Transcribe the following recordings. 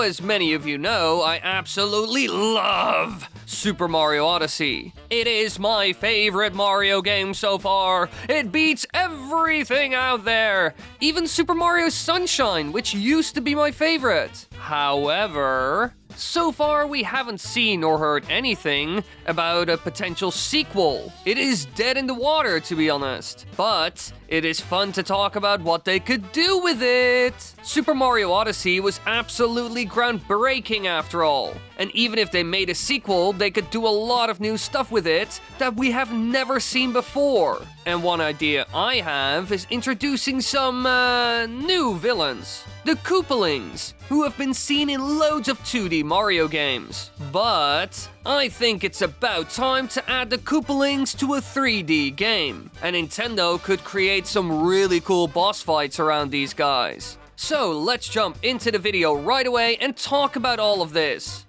as many of you know, I absolutely love Super Mario Odyssey. It is my favorite Mario game so far. It beats everything out there. Even Super Mario Sunshine, which used to be my favorite. However, so far we haven't seen or heard anything about a potential sequel. It is dead in the water, to be honest. But it is fun to talk about what they could do with it. Super Mario Odyssey was absolutely groundbreaking after all. And even if they made a sequel, they could do a lot of new stuff with it that we have never seen before. And one idea I have is introducing some new villains. The Koopalings, who have been seen in loads of 2D Mario games. But I think it's about time to add the Koopalings to a 3D game. And Nintendo could create some really cool boss fights around these guys. So let's jump into the video right away and talk about all of this.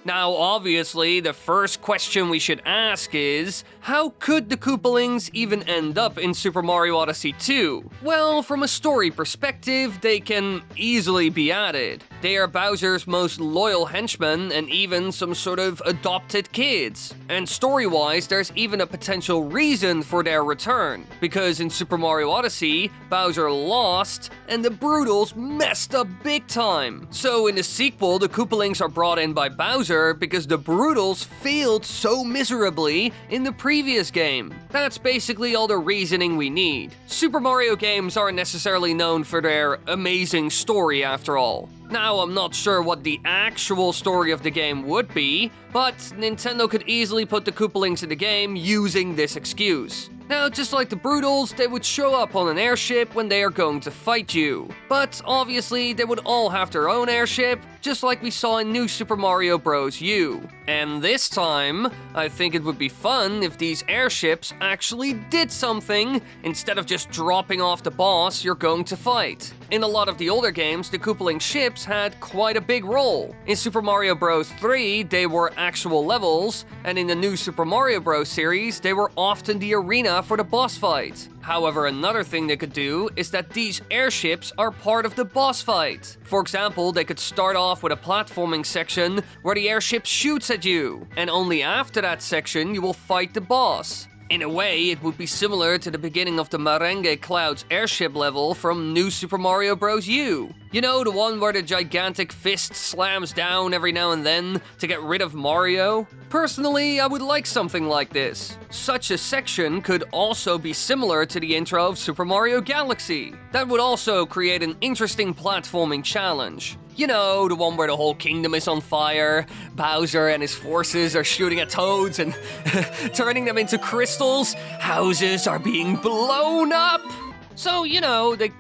Now, obviously, the first question we should ask is, how could the Koopalings even end up in Super Mario Odyssey 2? Well, from a story perspective, they can easily be added. They are Bowser's most loyal henchmen and even some sort of adopted kids. And story-wise, there's even a potential reason for their return. Because in Super Mario Odyssey, Bowser lost and the Broodals messed up big time. So in the sequel, the Koopalings are brought in by Bowser because the Broodals failed so miserably in the previous game. That's basically all the reasoning we need. Super Mario games aren't necessarily known for their amazing story after all. Now, I'm not sure what the actual story of the game would be, but Nintendo could easily put the Koopalings in the game using this excuse. Now, just like the Broodals, they would show up on an airship when they are going to fight you. But obviously, they would all have their own airship, just like we saw in New Super Mario Bros. U. And this time, I think it would be fun if these airships actually did something, instead of just dropping off the boss you're going to fight. In a lot of the older games, the Koopaling ships had quite a big role. In Super Mario Bros. 3, they were actual levels, and in the New Super Mario Bros. Series, they were often the arena for the boss fight. However, another thing they could do is that these airships are part of the boss fight. For example, they could start off with a platforming section where the airship shoots at you, and only after that section you will fight the boss. In a way, it would be similar to the beginning of the Merengue Clouds airship level from New Super Mario Bros. U. You know, the one where the gigantic fist slams down every now and then to get rid of Mario? Personally, I would like something like this. Such a section could also be similar to the intro of Super Mario Galaxy. That would also create an interesting platforming challenge. You know, the one where the whole kingdom is on fire, Bowser and his forces are shooting at toads and turning them into crystals, houses are being blown up. So, you know, they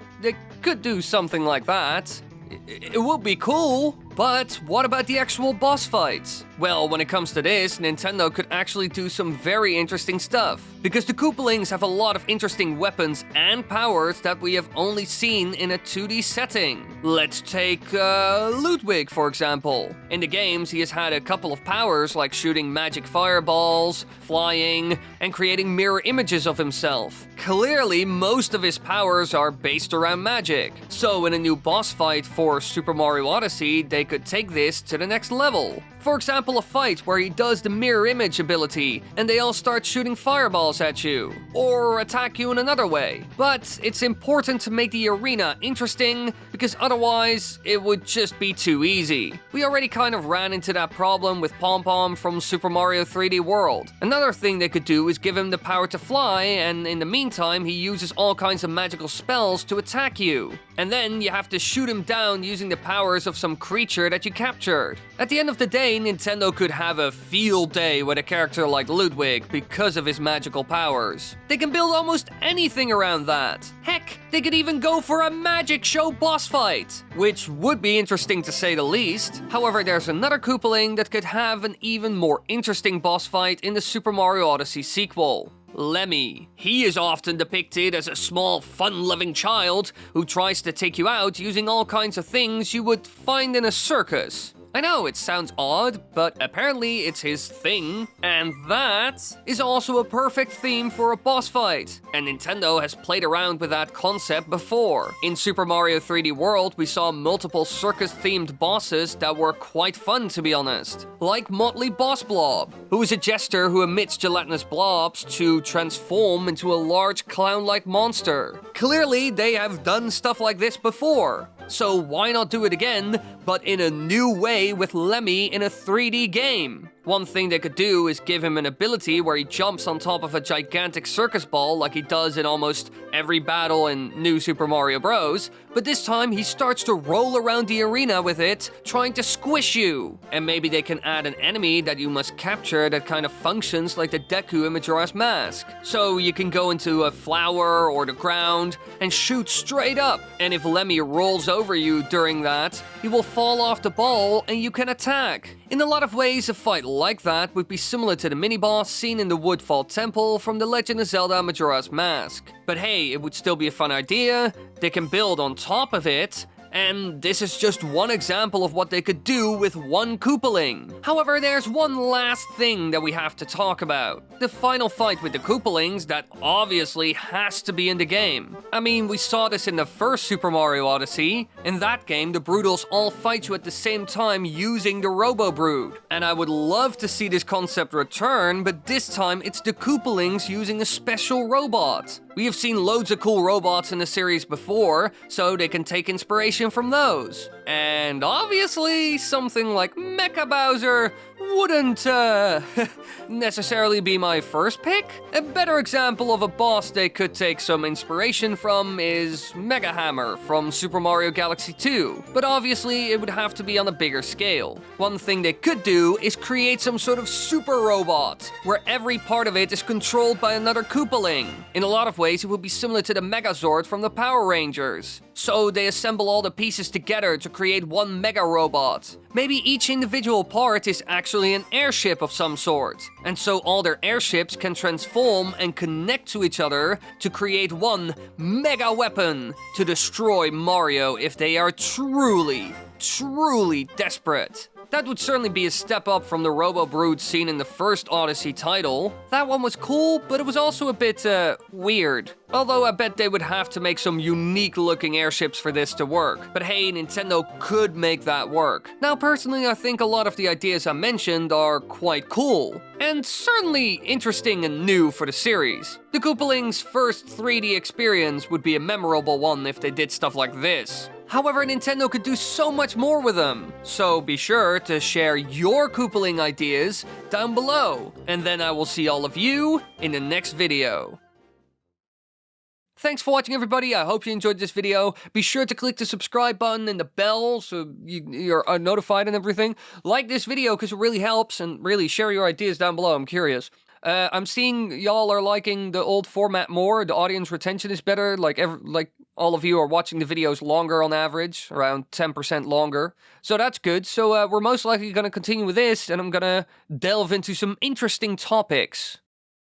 could do something like that. It would be cool. But what about the actual boss fights? Well, when it comes to this, Nintendo could actually do some very interesting stuff. Because the Koopalings have a lot of interesting weapons and powers that we have only seen in a 2D setting. Let's take Ludwig, for example. In the games, he has had a couple of powers like shooting magic fireballs, flying, and creating mirror images of himself. Clearly, most of his powers are based around magic. So in a new boss fight for Super Mario Odyssey, they could take this to the next level. For example, a fight where he does the mirror image ability and they all start shooting fireballs at you, or attack you in another way. But it's important to make the arena interesting because otherwise it would just be too easy. We already kind of ran into that problem with Pom Pom from Super Mario 3D World. Another thing they could do is give him the power to fly, and in the meantime he uses all kinds of magical spells to attack you. And then you have to shoot him down using the powers of some creature that you captured. At the end of the day, Nintendo could have a field day with a character like Ludwig because of his magical powers. They can build almost anything around that. Heck, they could even go for a magic show boss fight, which would be interesting to say the least. However, there's another Koopaling that could have an even more interesting boss fight in the Super Mario Odyssey sequel. Lemmy. He is often depicted as a small, fun-loving child who tries to take you out using all kinds of things you would find in a circus. I know, it sounds odd, but apparently it's his thing. And that is also a perfect theme for a boss fight. And Nintendo has played around with that concept before. In Super Mario 3D World, we saw multiple circus-themed bosses that were quite fun, to be honest. Like Motley Boss Blob, who is a jester who emits gelatinous blobs to transform into a large clown-like monster. Clearly, they have done stuff like this before. So why not do it again, but in a new way with Lemmy in a 3D game? One thing they could do is give him an ability where he jumps on top of a gigantic circus ball like he does in almost every battle in New Super Mario Bros., but this time he starts to roll around the arena with it, trying to squish you. And maybe they can add an enemy that you must capture that kind of functions like the Deku in Majora's Mask. So you can go into a flower or the ground and shoot straight up, and if Lemmy rolls over you during that, he will fall off the ball and you can attack. In a lot of ways, a fight like that would be similar to the mini-boss seen in the Woodfall Temple from The Legend of Zelda Majora's Mask. But hey, it would still be a fun idea, they can build on top of it, and this is just one example of what they could do with one Koopaling. However, there's one last thing that we have to talk about. The final fight with the Koopalings that obviously has to be in the game. I mean, we saw this in the first Super Mario Odyssey. In that game, the broodals all fight you at the same time using the Robo Brood. And I would love to see this concept return, but this time it's the Koopalings using a special robot. We have seen loads of cool robots in the series before, so they can take inspiration from those. And obviously, something like Mecha Bowser wouldn't necessarily be my first pick. A better example of a boss they could take some inspiration from is Mega Hammer from Super Mario Galaxy 2, but obviously it would have to be on a bigger scale. One thing they could do is create some sort of super robot, where every part of it is controlled by another Koopaling. In a lot of ways, it would be similar to the Megazord from the Power Rangers. So they assemble all the pieces together to create one mega robot. Maybe each individual part is actually an airship of some sort, and so all their airships can transform and connect to each other to create one mega weapon to destroy Mario if they are truly desperate. That would certainly be a step up from the Robo Brood seen in the first Odyssey title. That one was cool, but it was also a bit, weird. Although I bet they would have to make some unique looking airships for this to work. But hey, Nintendo could make that work. Now personally, I think a lot of the ideas I mentioned are quite cool, and certainly interesting and new for the series. The Koopalings' first 3D experience would be a memorable one if they did stuff like this. However, Nintendo could do so much more with them. So be sure to share your Koopaling ideas down below. And then I will see all of you in the next video. Thanks for watching, everybody. I hope you enjoyed this video. Be sure to click the subscribe button and the bell so you're notified and everything. Like this video because it really helps, and really share your ideas down below. I'm curious. I'm seeing y'all are liking the old format more. The audience retention is better. Like all of you are watching the videos longer on average, around 10% longer. So that's good. So we're most likely going to continue with this, and I'm going to delve into some interesting topics.